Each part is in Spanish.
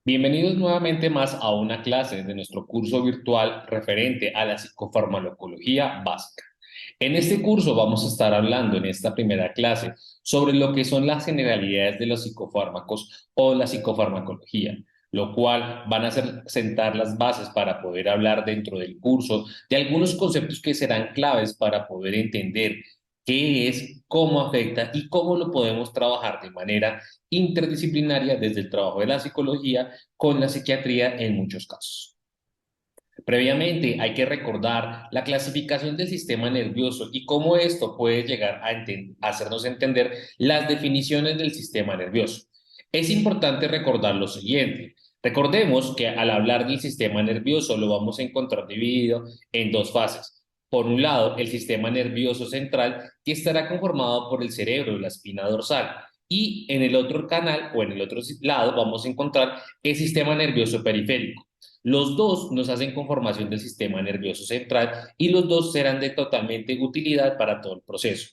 Bienvenidos nuevamente más a una clase de nuestro curso virtual referente a la psicofarmacología básica. En este curso vamos a estar hablando en esta primera clase sobre lo que son las generalidades de los psicofármacos o la psicofarmacología, lo cual van a sentar las bases para poder hablar dentro del curso de algunos conceptos que serán claves para poder entender qué es, cómo afecta y cómo lo podemos trabajar de manera interdisciplinaria desde el trabajo de la psicología con la psiquiatría en muchos casos. Previamente, hay que recordar la clasificación del sistema nervioso y cómo esto puede llegar a hacernos entender las definiciones del sistema nervioso. Es importante recordar lo siguiente. Recordemos que al hablar del sistema nervioso lo vamos a encontrar dividido en dos fases. Por un lado, el sistema nervioso central, que estará conformado por el cerebro, la espina dorsal, y en el otro canal o en el otro lado vamos a encontrar el sistema nervioso periférico. Los dos nos hacen conformación del sistema nervioso central y los dos serán de totalmente utilidad para todo el proceso.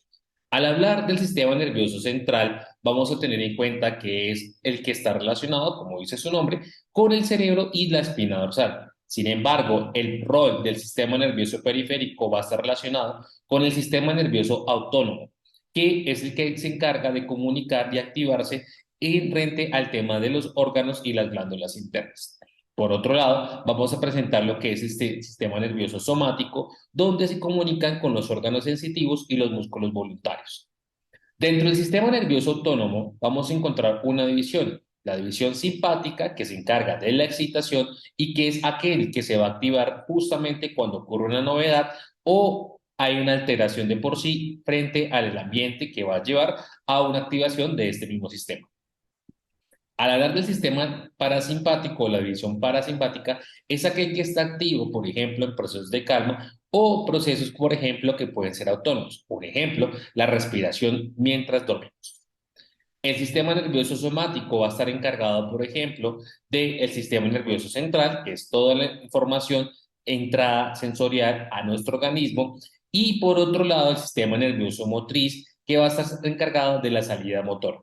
Al hablar del sistema nervioso central, vamos a tener en cuenta que es el que está relacionado, como dice su nombre, con el cerebro y la espina dorsal. Sin embargo, el rol del sistema nervioso periférico va a estar relacionado con el sistema nervioso autónomo, que es el que se encarga de comunicar y activarse en frente al tema de los órganos y las glándulas internas. Por otro lado, vamos a presentar lo que es este sistema nervioso somático, donde se comunican con los órganos sensitivos y los músculos voluntarios. Dentro del sistema nervioso autónomo vamos a encontrar una división, la división simpática, que se encarga de la excitación y que es aquel que se va a activar justamente cuando ocurre una novedad o hay una alteración de por sí frente al ambiente que va a llevar a una activación de este mismo sistema. Al hablar del sistema parasimpático, la división parasimpática es aquel que está activo, por ejemplo, en procesos de calma o procesos, por ejemplo, que pueden ser autónomos. Por ejemplo, la respiración mientras dormimos. El sistema nervioso somático va a estar encargado, por ejemplo, del sistema nervioso central, que es toda la información entrada sensorial a nuestro organismo, y por otro lado, el sistema nervioso motriz, que va a estar encargado de la salida motora.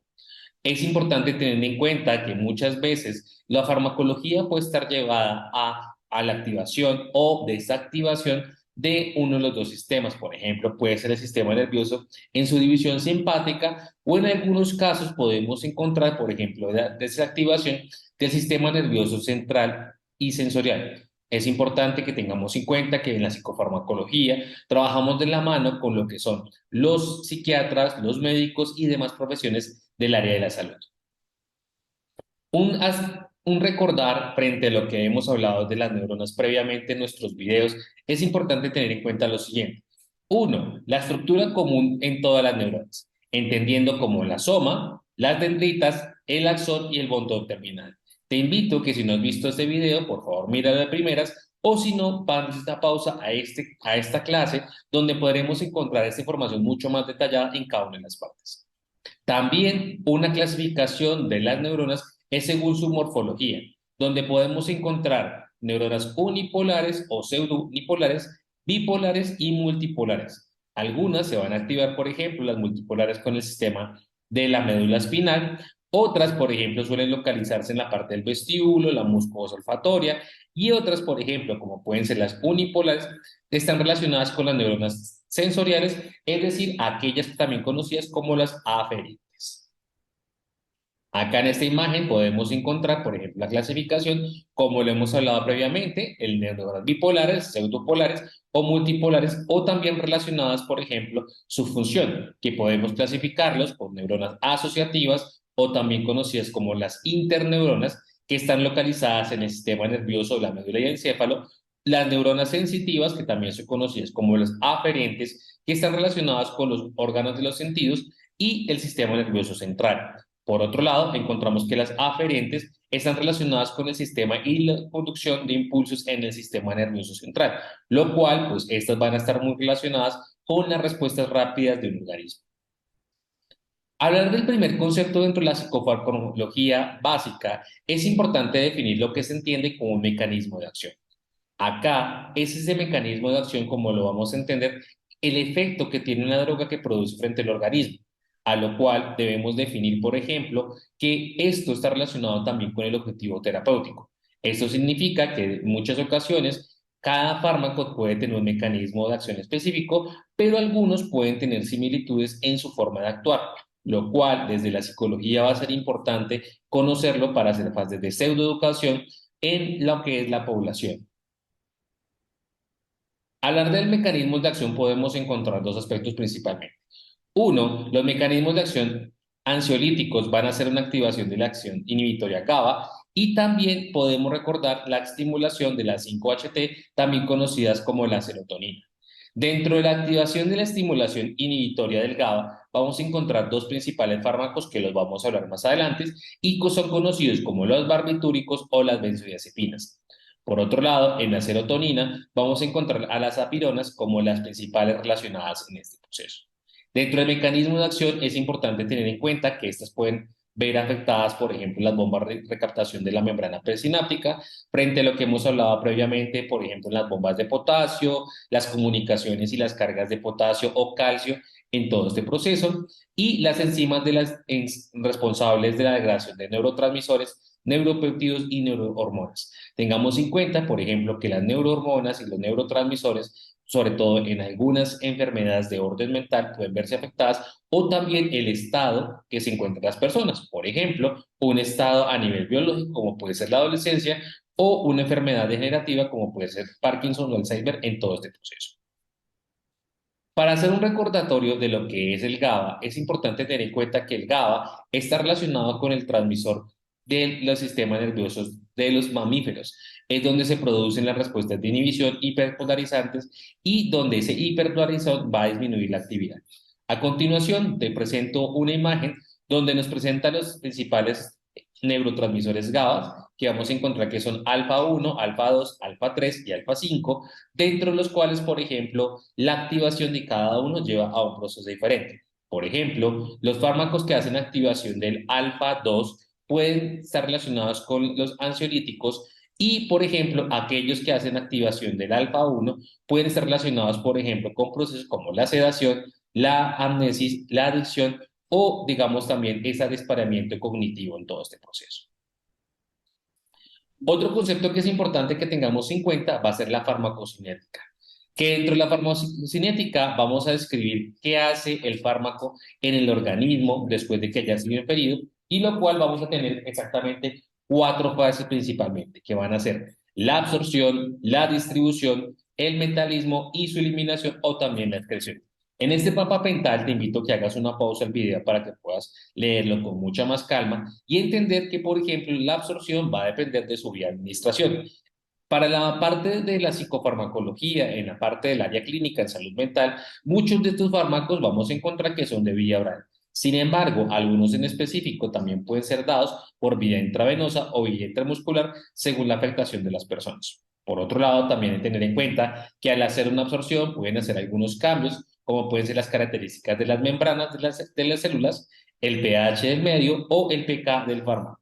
Es importante tener en cuenta que muchas veces la farmacología puede estar llevada a la activación o desactivación de uno de los dos sistemas. Por ejemplo, puede ser el sistema nervioso en su división simpática o en algunos casos podemos encontrar, por ejemplo, la desactivación del sistema nervioso central y sensorial. Es importante que tengamos en cuenta que en la psicofarmacología trabajamos de la mano con lo que son los psiquiatras, los médicos y demás profesiones del área de la salud. Un, un recordar frente a lo que hemos hablado de las neuronas previamente en nuestros videos, es importante tener en cuenta lo siguiente. Uno, la estructura común en todas las neuronas, entendiendo como la soma, las dendritas, el axón y el bondón terminal. Te invito que si no has visto este video, por favor mira de primeras, o si no, pares esta pausa a esta clase, donde podremos encontrar esta información mucho más detallada en cada una de las partes. También una clasificación de las neuronas es según su morfología, donde podemos encontrar neuronas unipolares o pseudonipolares, bipolares y multipolares. Algunas se van a activar, por ejemplo, las multipolares con el sistema de la médula espinal, otras, por ejemplo, suelen localizarse en la parte del vestíbulo, la musculosa olfatoria, y otras, por ejemplo, como pueden ser las unipolares, están relacionadas con las neuronas sensoriales, es decir, aquellas también conocidas como las aferentes. Acá en esta imagen podemos encontrar, por ejemplo, la clasificación, como lo hemos hablado previamente, el neuronas bipolares, pseudopolares o multipolares, o también relacionadas, por ejemplo, su función, que podemos clasificarlos por neuronas asociativas o también conocidas como las interneuronas, que están localizadas en el sistema nervioso de la médula y el encéfalo, las neuronas sensitivas, que también son conocidas como las aferentes, que están relacionadas con los órganos de los sentidos, y el sistema nervioso central. Por otro lado, encontramos que las aferentes están relacionadas con el sistema y la conducción de impulsos en el sistema nervioso central, lo cual, pues, estas van a estar muy relacionadas con las respuestas rápidas de un organismo. Hablar del primer concepto dentro de la psicofarmacología básica, es importante definir lo que se entiende como un mecanismo de acción. Acá es ese mecanismo de acción, como lo vamos a entender, el efecto que tiene una droga que produce frente al organismo. a lo cual debemos definir, por ejemplo, que esto está relacionado también con el objetivo terapéutico. Esto significa que en muchas ocasiones cada fármaco puede tener un mecanismo de acción específico, pero algunos pueden tener similitudes en su forma de actuar, lo cual desde la psicología va a ser importante conocerlo para hacer fases de pseudoeducación en lo que es la población. Al hablar del mecanismo de acción podemos encontrar dos aspectos principalmente. Uno, los mecanismos de acción ansiolíticos van a hacer una activación de la acción inhibitoria GABA y también podemos recordar la estimulación de las 5-HT, también conocidas como la serotonina. Dentro de la activación de la estimulación inhibitoria del GABA, vamos a encontrar dos principales fármacos que los vamos a hablar más adelante y que son conocidos como los barbitúricos o las benzodiazepinas. Por otro lado, en la serotonina vamos a encontrar a las apironas como las principales relacionadas en este proceso. Dentro del mecanismo de acción es importante tener en cuenta que estas pueden ver afectadas, por ejemplo, las bombas de recaptación de la membrana presináptica, frente a lo que hemos hablado previamente, por ejemplo, en las bombas de potasio, las comunicaciones y las cargas de potasio o calcio en todo este proceso, y las enzimas de las responsables de la degradación de neurotransmisores, neuropéptidos y neurohormonas. Tengamos en cuenta, por ejemplo, que las neurohormonas y los neurotransmisores, sobre todo en algunas enfermedades de orden mental, pueden verse afectadas, o también el estado que se encuentran las personas. Por ejemplo, un estado a nivel biológico, como puede ser la adolescencia, o una enfermedad degenerativa, como puede ser Parkinson o Alzheimer, en todo este proceso. Para hacer un recordatorio de lo que es el GABA, es importante tener en cuenta que el GABA está relacionado con el transmisor de los sistemas nerviosos de los mamíferos. Es donde se producen las respuestas de inhibición hiperpolarizantes y donde ese hiperpolarizador va a disminuir la actividad. A continuación, te presento una imagen donde nos presenta los principales neurotransmisores GABA, que vamos a encontrar que son alfa 1, alfa 2, alfa 3 y alfa 5, dentro de los cuales, por ejemplo, la activación de cada uno lleva a un proceso diferente. Por ejemplo, los fármacos que hacen activación del alfa 2 pueden estar relacionados con los ansiolíticos y, por ejemplo, aquellos que hacen activación del alfa 1 pueden estar relacionados, por ejemplo, con procesos como la sedación, la amnesis, la adicción o, digamos, también ese disparamiento cognitivo en todo este proceso. Otro concepto que es importante que tengamos en cuenta va a ser la farmacocinética, que dentro de la farmacocinética vamos a describir qué hace el fármaco en el organismo después de que haya sido inferido, y lo cual vamos a tener exactamente cuatro fases principalmente, que van a ser la absorción, la distribución, el metabolismo y su eliminación o también la excreción. En este mapa mental te invito a que hagas una pausa al video para que puedas leerlo con mucha más calma y entender que, por ejemplo, la absorción va a depender de su vía de administración. Para la parte de la psicofarmacología, en la parte del área clínica en salud mental, muchos de estos fármacos vamos a encontrar que son de vía oral. Sin embargo, algunos en específico también pueden ser dados por vía intravenosa o vía intramuscular según la afectación de las personas. Por otro lado, también hay que tener en cuenta que al hacer una absorción pueden hacer algunos cambios, como pueden ser las características de las membranas de las células, el pH del medio o el pK del fármaco.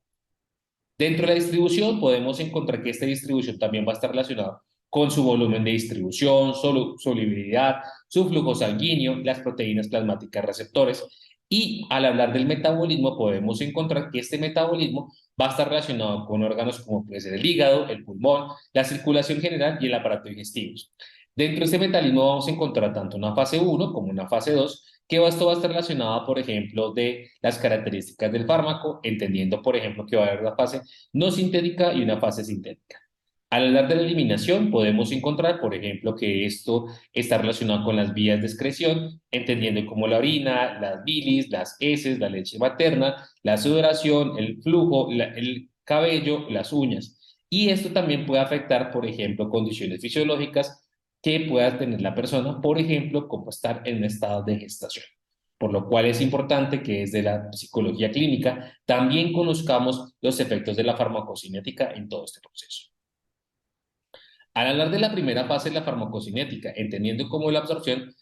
Dentro de la distribución podemos encontrar que esta distribución también va a estar relacionada con su volumen de distribución, solubilidad, su flujo sanguíneo, las proteínas plasmáticas receptores. Y al hablar del metabolismo podemos encontrar que este metabolismo va a estar relacionado con órganos como puede ser el hígado, el pulmón, la circulación general y el aparato digestivo. Dentro de este metabolismo vamos a encontrar tanto una fase 1 como una fase 2, que esto va a estar relacionado, por ejemplo, de las características del fármaco, entendiendo, por ejemplo, que va a haber una fase no sintética y una fase sintética. Al hablar de la eliminación, podemos encontrar, por ejemplo, que esto está relacionado con las vías de excreción, entendiendo como la orina, las bilis, las heces, la leche materna, la sudoración, el flujo, el cabello, las uñas. Y esto también puede afectar, por ejemplo, condiciones fisiológicas que pueda tener la persona, por ejemplo, como estar en un estado de gestación. Por lo cual es importante que desde la psicología clínica también conozcamos los efectos de la farmacocinética en todo este proceso. Al hablar de la primera fase de la farmacocinética, entendiendo como la absorción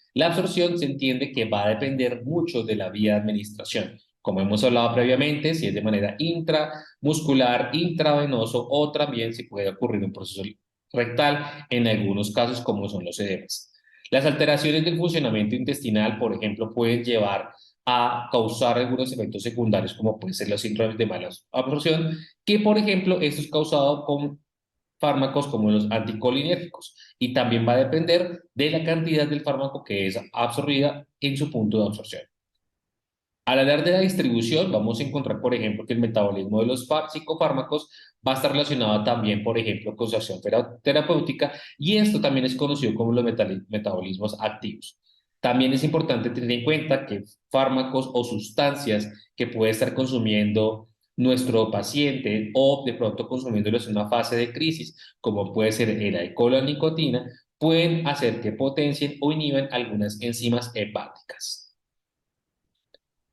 se entiende que va a depender mucho de la vía de administración. Como hemos hablado previamente, si es de manera intramuscular, intravenoso o también si puede ocurrir un proceso rectal en algunos casos como son los edemas. Las alteraciones del funcionamiento intestinal, por ejemplo, pueden llevar a causar algunos efectos secundarios, como pueden ser los síndromes de mala absorción, que por ejemplo, esto es causado con fármacos como los anticolinérgicos, y también va a depender de la cantidad del fármaco que es absorbida en su punto de absorción. Al hablar de la distribución, vamos a encontrar, por ejemplo, que el metabolismo de los psicofármacos va a estar relacionado también, por ejemplo, con su acción terapéutica, y esto también es conocido como los metabolismos activos. También es importante tener en cuenta que fármacos o sustancias que puede estar consumiendo nuestro paciente o de pronto consumiéndolos en una fase de crisis, como puede ser el alcohol o la nicotina, pueden hacer que potencien o inhiban algunas enzimas hepáticas.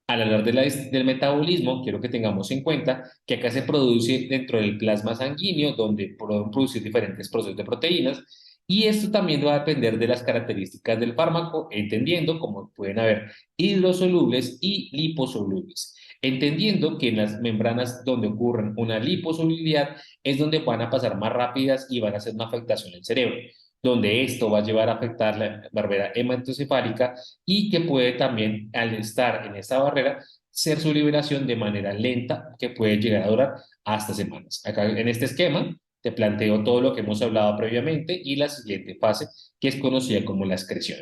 Al hablar de del metabolismo, quiero que tengamos en cuenta que acá se produce dentro del plasma sanguíneo, donde pueden producir diferentes procesos de proteínas, y esto también va a depender de las características del fármaco, entendiendo cómo pueden haber hidrosolubles y liposolubles. Entendiendo que en las membranas donde ocurren una liposolubilidad es donde van a pasar más rápidas y van a hacer una afectación al cerebro, donde esto va a llevar a afectar la barrera hematocefálica y que puede también, al estar en esta barrera, ser su liberación de manera lenta, que puede llegar a durar hasta semanas. Acá en este esquema te planteo todo lo que hemos hablado previamente y la siguiente fase, que es conocida como la excreción.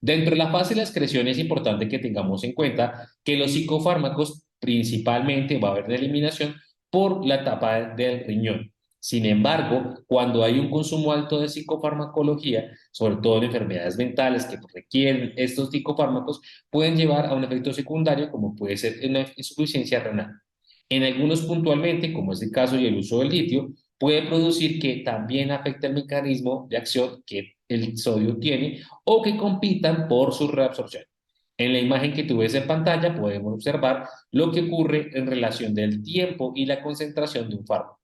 Dentro de la fase de la excreción es importante que tengamos en cuenta que los psicofármacos principalmente va a haber una eliminación por la etapa del riñón. Sin embargo, cuando hay un consumo alto de psicofarmacología, sobre todo en enfermedades mentales que requieren estos psicofármacos, pueden llevar a un efecto secundario como puede ser una insuficiencia renal. En algunos puntualmente, como es el caso y el uso del litio, puede producir que también afecte el mecanismo de acción que el sodio tiene o que compitan por su reabsorción. En la imagen que tú ves en pantalla podemos observar lo que ocurre en relación del tiempo y la concentración de un fármaco,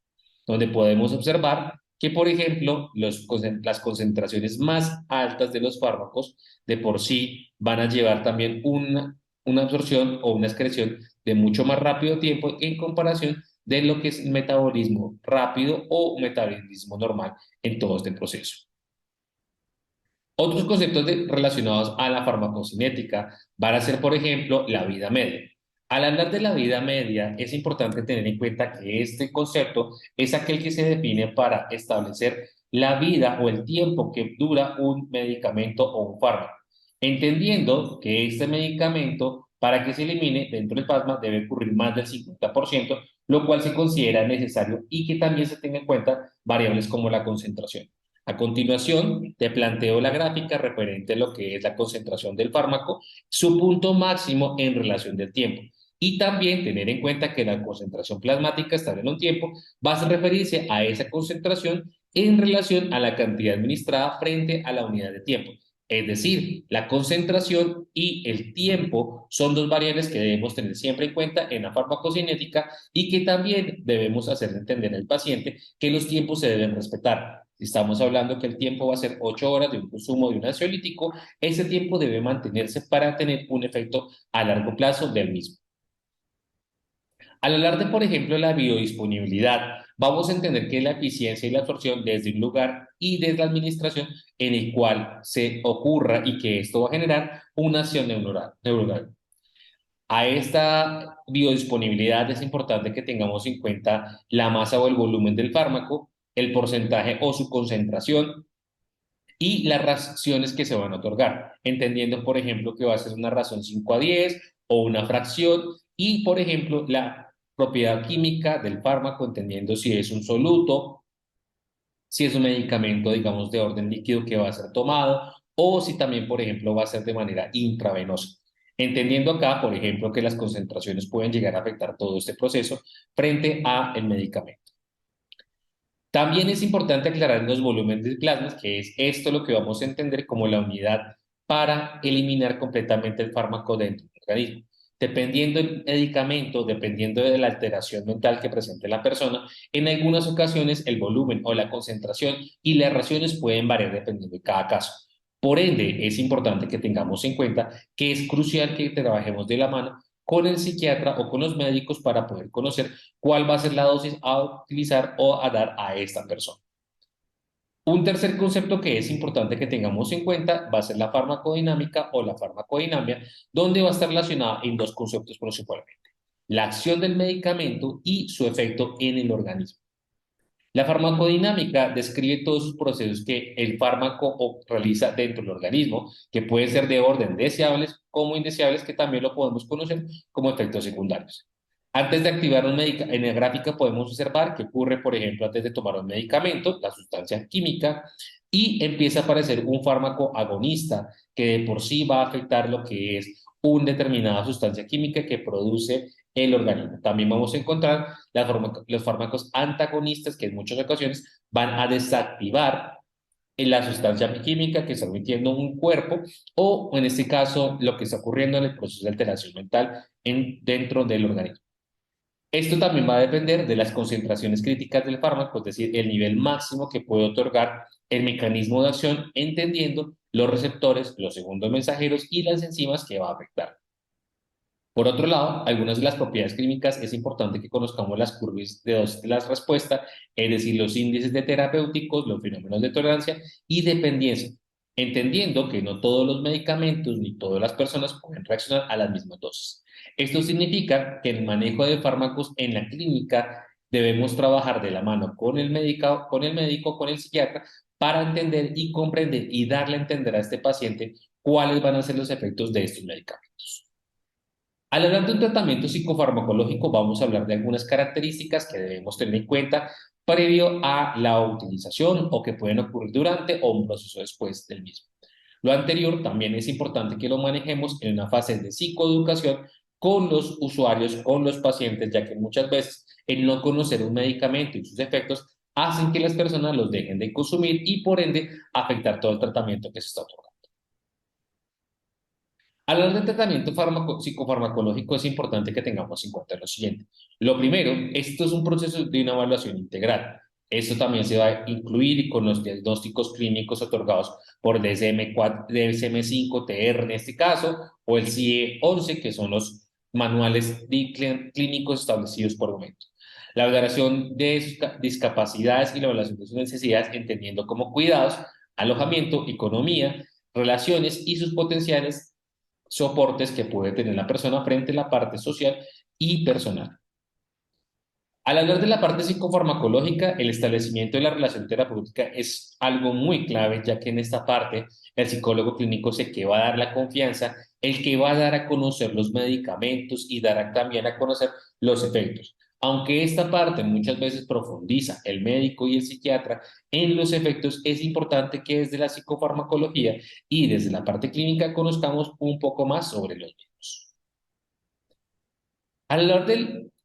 donde podemos observar que, por ejemplo, las concentraciones más altas de los fármacos de por sí van a llevar también una absorción o una excreción de mucho más rápido tiempo en comparación de lo que es el metabolismo rápido o metabolismo normal en todo este proceso. Otros conceptos relacionados a la farmacocinética van a ser, por ejemplo, la vida media. Al hablar de la vida media, es importante tener en cuenta que este concepto es aquel que se define para establecer la vida o el tiempo que dura un medicamento o un fármaco, entendiendo que este medicamento, para que se elimine dentro del plasma, debe ocurrir más del 50%, lo cual se considera necesario y que también se tenga en cuenta variables como la concentración. A continuación, te planteo la gráfica referente a lo que es la concentración del fármaco, su punto máximo en relación del tiempo. Y también tener en cuenta que la concentración plasmática estable en un tiempo va a referirse a esa concentración en relación a la cantidad administrada frente a la unidad de tiempo. Es decir, la concentración y el tiempo son dos variables que debemos tener siempre en cuenta en la farmacocinética y que también debemos hacer entender al paciente que los tiempos se deben respetar. Si estamos hablando que el tiempo va a ser 8 horas de un consumo de un ansiolítico, ese tiempo debe mantenerse para tener un efecto a largo plazo del mismo. Al hablar de, por ejemplo, la biodisponibilidad, vamos a entender que es la eficiencia y la absorción desde un lugar y desde la administración en el cual se ocurra y que esto va a generar una acción neuronal. A esta biodisponibilidad es importante que tengamos en cuenta la masa o el volumen del fármaco, el porcentaje o su concentración y las raciones que se van a otorgar, entendiendo, por ejemplo, que va a ser una ración 5 a 10 o una fracción y, por ejemplo, la propiedad química del fármaco, entendiendo si es un soluto, si es un medicamento, digamos, de orden líquido que va a ser tomado o si también, por ejemplo, va a ser de manera intravenosa. Entendiendo acá, por ejemplo, que las concentraciones pueden llegar a afectar todo este proceso frente al medicamento. También es importante aclarar los volúmenes de plasma, que es esto lo que vamos a entender como la unidad para eliminar completamente el fármaco dentro del organismo. Dependiendo del medicamento, dependiendo de la alteración mental que presente la persona, en algunas ocasiones el volumen o la concentración y las raciones pueden variar dependiendo de cada caso. Por ende, es importante que tengamos en cuenta que es crucial que trabajemos de la mano con el psiquiatra o con los médicos para poder conocer cuál va a ser la dosis a utilizar o a dar a esta persona. Un tercer concepto que es importante que tengamos en cuenta va a ser la farmacodinámica o la farmacodinamia, donde va a estar relacionada en dos conceptos principalmente: la acción del medicamento y su efecto en el organismo. La farmacodinámica describe todos esos procesos que el fármaco realiza dentro del organismo, que pueden ser de orden deseables como indeseables, que también lo podemos conocer como efectos secundarios. Antes de activar un medicamento, en la gráfica podemos observar que ocurre, por ejemplo, antes de tomar un medicamento, la sustancia química, y empieza a aparecer un fármaco agonista que de por sí va a afectar lo que es una determinada sustancia química que produce el organismo. También vamos a encontrar los fármacos antagonistas que en muchas ocasiones van a desactivar la sustancia química que está emitiendo un cuerpo o en este caso lo que está ocurriendo en el proceso de alteración mental dentro del organismo. Esto también va a depender de las concentraciones críticas del fármaco, es decir, el nivel máximo que puede otorgar el mecanismo de acción, entendiendo los receptores, los segundos mensajeros y las enzimas que va a afectar. Por otro lado, algunas de las propiedades clínicas es importante que conozcamos las curvas de las respuestas, es decir, los índices de terapéuticos, los fenómenos de tolerancia y dependencia, entendiendo que no todos los medicamentos ni todas las personas pueden reaccionar a las mismas dosis. Esto significa que en el manejo de fármacos en la clínica debemos trabajar de la mano con el médico, con el psiquiatra, para entender y comprender y darle a entender a este paciente cuáles van a ser los efectos de estos medicamentos. Al hablar de un tratamiento psicofarmacológico, vamos a hablar de algunas características que debemos tener en cuenta previo a la utilización o que pueden ocurrir durante o un proceso después del mismo. Lo anterior también es importante que lo manejemos en una fase de psicoeducación con los usuarios, con los pacientes, ya que muchas veces el no conocer un medicamento y sus efectos hacen que las personas los dejen de consumir y por ende afectar todo el tratamiento que se está otorgando. Al hablar de tratamiento psicofarmacológico es importante que tengamos en cuenta lo siguiente. Lo primero, esto es un proceso de una evaluación integral. Esto también se va a incluir con los diagnósticos clínicos otorgados por DSM-4, DSM-5, TR en este caso, o el CIE-11, que son los manuales clínicos establecidos por momento. La valoración de discapacidades y la evaluación de sus necesidades, entendiendo como cuidados, alojamiento, economía, relaciones y sus potenciales soportes que puede tener la persona frente a la parte social y personal. Al hablar de la parte psicofarmacológica, el establecimiento de la relación terapéutica es algo muy clave, ya que en esta parte el psicólogo clínico es el que va a dar la confianza, el que va a dar a conocer los medicamentos y dar también a conocer los efectos. Aunque esta parte muchas veces profundiza el médico y el psiquiatra en los efectos, es importante que desde la psicofarmacología y desde la parte clínica conozcamos un poco más sobre los mismos. Al hablar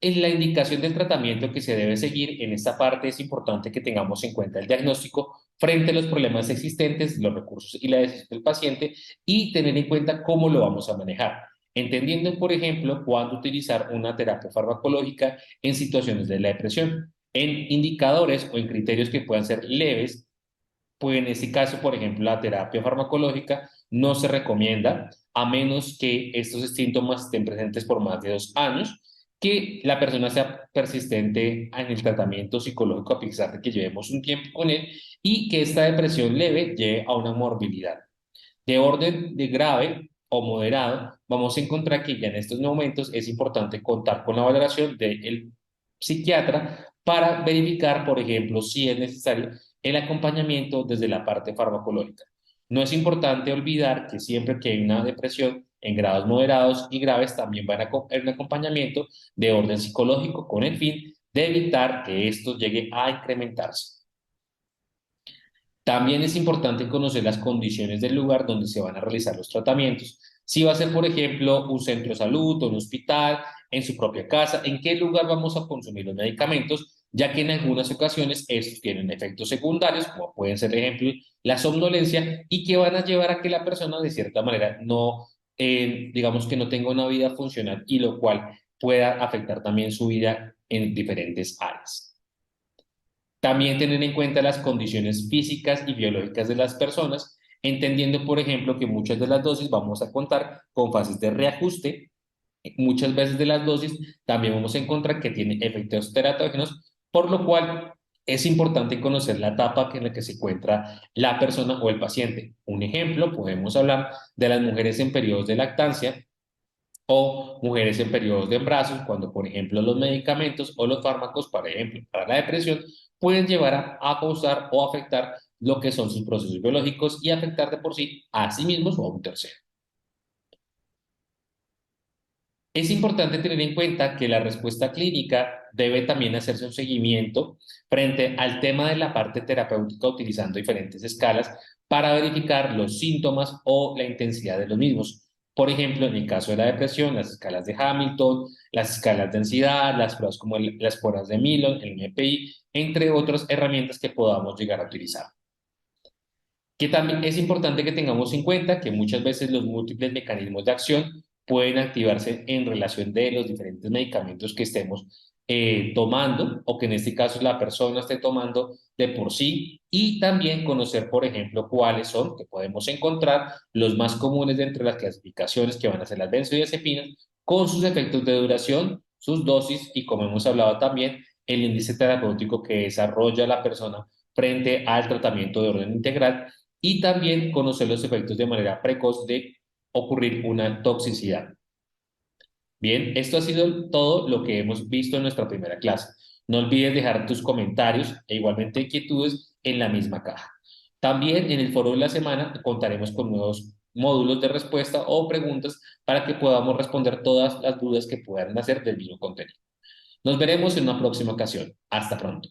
en la indicación del tratamiento que se debe seguir, en esta parte es importante que tengamos en cuenta el diagnóstico frente a los problemas existentes, los recursos y la decisión del paciente y tener en cuenta cómo lo vamos a manejar, entendiendo, por ejemplo, cuándo utilizar una terapia farmacológica en situaciones de la depresión, en indicadores o en criterios que puedan ser leves. Pues en este caso, por ejemplo, la terapia farmacológica no se recomienda a menos que estos síntomas estén presentes por más de 2 años, que la persona sea persistente en el tratamiento psicológico a pesar de que llevemos un tiempo con él y que esta depresión leve lleve a una morbilidad. De orden de grave o moderado, vamos a encontrar que ya en estos momentos es importante contar con la valoración del psiquiatra para verificar, por ejemplo, si es necesario el acompañamiento desde la parte farmacológica. No es importante olvidar que siempre que hay una depresión en grados moderados y graves, también van a haber un acompañamiento de orden psicológico con el fin de evitar que esto llegue a incrementarse. También es importante conocer las condiciones del lugar donde se van a realizar los tratamientos. Si va a ser, por ejemplo, un centro de salud o un hospital, en su propia casa, en qué lugar vamos a consumir los medicamentos, ya que en algunas ocasiones estos tienen efectos secundarios, como pueden ser, por ejemplo, la somnolencia, y que van a llevar a que la persona de cierta manera no, digamos que no tenga una vida funcional y lo cual pueda afectar también su vida en diferentes áreas. También tener en cuenta las condiciones físicas y biológicas de las personas, entendiendo, por ejemplo, que muchas de las dosis vamos a contar con fases de reajuste. Muchas veces de las dosis también vamos a encontrar que tienen efectos teratógenos, por lo cual es importante conocer la etapa en la que se encuentra la persona o el paciente. Un ejemplo, podemos hablar de las mujeres en periodos de lactancia o mujeres en periodos de embarazo, cuando, por ejemplo, los medicamentos o los fármacos, por ejemplo, para la depresión, pueden llevar a causar o afectar lo que son sus procesos biológicos y afectar de por sí a sí mismos o a un tercero. Es importante tener en cuenta que la respuesta clínica debe también hacerse un seguimiento frente al tema de la parte terapéutica utilizando diferentes escalas para verificar los síntomas o la intensidad de los mismos. Por ejemplo, en el caso de la depresión, las escalas de Hamilton, las escalas de ansiedad, las pruebas como las pruebas de Millon, el MPI, entre otras herramientas que podamos llegar a utilizar. Que también es importante que tengamos en cuenta que muchas veces los múltiples mecanismos de acción pueden activarse en relación de los diferentes medicamentos que estemos tomando o que en este caso la persona esté tomando de por sí y también conocer, por ejemplo, cuáles son, que podemos encontrar los más comunes de entre las clasificaciones que van a ser las benzodiazepinas con sus efectos de duración, sus dosis y, como hemos hablado también, el índice terapéutico que desarrolla la persona frente al tratamiento de orden integral y también conocer los efectos de manera precoz de ocurrir una toxicidad. Bien, esto ha sido todo lo que hemos visto en nuestra primera clase. No olvides dejar tus comentarios e igualmente inquietudes en la misma caja. También en el foro de la semana contaremos con nuevos módulos de respuesta o preguntas para que podamos responder todas las dudas que puedan hacer del mismo contenido. Nos veremos en una próxima ocasión. Hasta pronto.